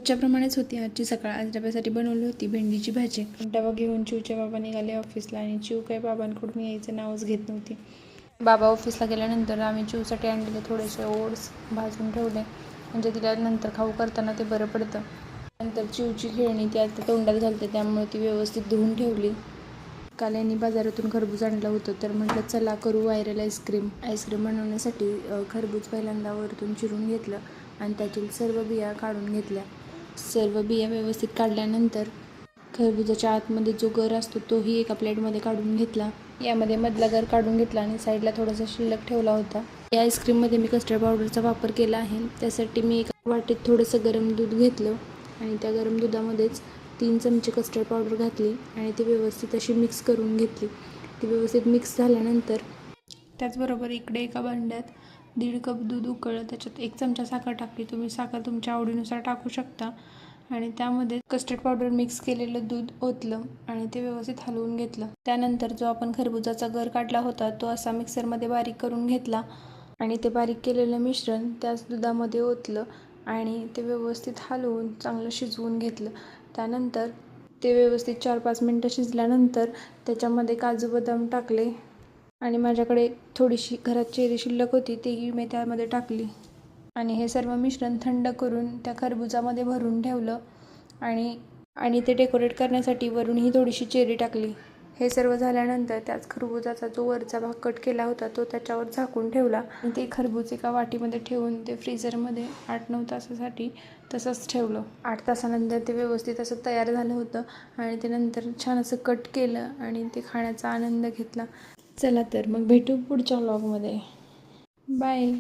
रोजच्या प्रमाणेच होती आजची सकाळ. आज डब्यासाठी बनवली होती भेंडीची भाजी. डबा घेऊन चिवचे बाबा निघाले ऑफिसला आणि चिव काही बाबांकडून यायचं नावच घेत नव्हती. बाबा ऑफिसला गेल्यानंतर आम्ही चिवसाठी आणलेले थोडेसे ओट्स भाजून ठेवले, म्हणजे तिला नंतर खाऊ करताना ते बरं पडतं. नंतर चिवची खेळणी ती आता तोंडात घालते, त्यामुळे ती व्यवस्थित धुवून ठेवली. काल यांनी बाजारातून खरबूज आणलं होतं, तर म्हटलं चला करू व्हायरल आईस्क्रीम बनवण्यासाठी खरबूज पहिल्यांदा वरतून चिरून घेतलं आणि त्यातील सर्व बिया काढून घेतल्या. सर्व बिया व्यवस्थित काढल्यानंतर खरबुजाच्या आतमध्ये जो गर असतो तोही एका प्लेटमध्ये काढून घेतला. यामध्ये मधला गर काढून घेतला आणि साईडला थोडासा शिल्लक ठेवला होता. या आईस्क्रीममध्ये मी कस्टर्ड पावडरचा वापर केला आहे. त्यासाठी मी एका वाटीत थोडंसं गरम दूध घेतलं आणि त्या गरम दुधामध्येच 3 चमचे कस्टर्ड पावडर घातली आणि ती व्यवस्थित अशी मिक्स करून घेतली. ती व्यवस्थित मिक्स झाल्यानंतर त्याचबरोबर इकडे एका भांड्यात 1.5 कप दूध उकळलं, त्याच्यात 1 चमचा साखर टाकली. तुम्ही साखर तुमच्या आवडीनुसार टाकू शकता आणि त्यामध्ये कस्टर्ड पावडर मिक्स केलेलं दूध ओतलं आणि ते व्यवस्थित हलवून घेतलं. त्यानंतर जो आपण खरबुजाचा गर काढला होता तो असा मिक्सरमध्ये बारीक करून घेतला आणि ते बारीक केलेलं मिश्रण त्याच दुधामध्ये ओतलं आणि ते व्यवस्थित हलवून चांगलं शिजवून घेतलं. त्यानंतर ते व्यवस्थित 4-5 मिनटं शिजल्यानंतर त्याच्यामध्ये काजू बदाम टाकले आणि माझ्याकडे थोडीशी घरात चेरी शिल्लक होती, तीही मी त्यामध्ये टाकली आणि हे सर्व मिश्रण थंड करून त्या खरबुजामध्ये भरून ठेवलं आणि ते डेकोरेट करण्यासाठी वरूनही थोडीशी चेरी टाकली. हे सर्व झाल्यानंतर त्याच खरबुजाचा जो वरचा भाग कट केला होता तो त्याच्यावर झाकून ठेवला आणि ते खरबूज एका वाटीमध्ये ठेवून ते फ्रीझरमध्ये 8-9 तासासाठी तसंच ठेवलं. 8 तासानंतर ते व्यवस्थित असं तयार झालं होतं आणि ते नंतर छान असं कट केलं आणि ते खाण्याचा आनंद घेतला. चला तर मग भेटू पुढच्या व्लॉगमध्ये. बाय.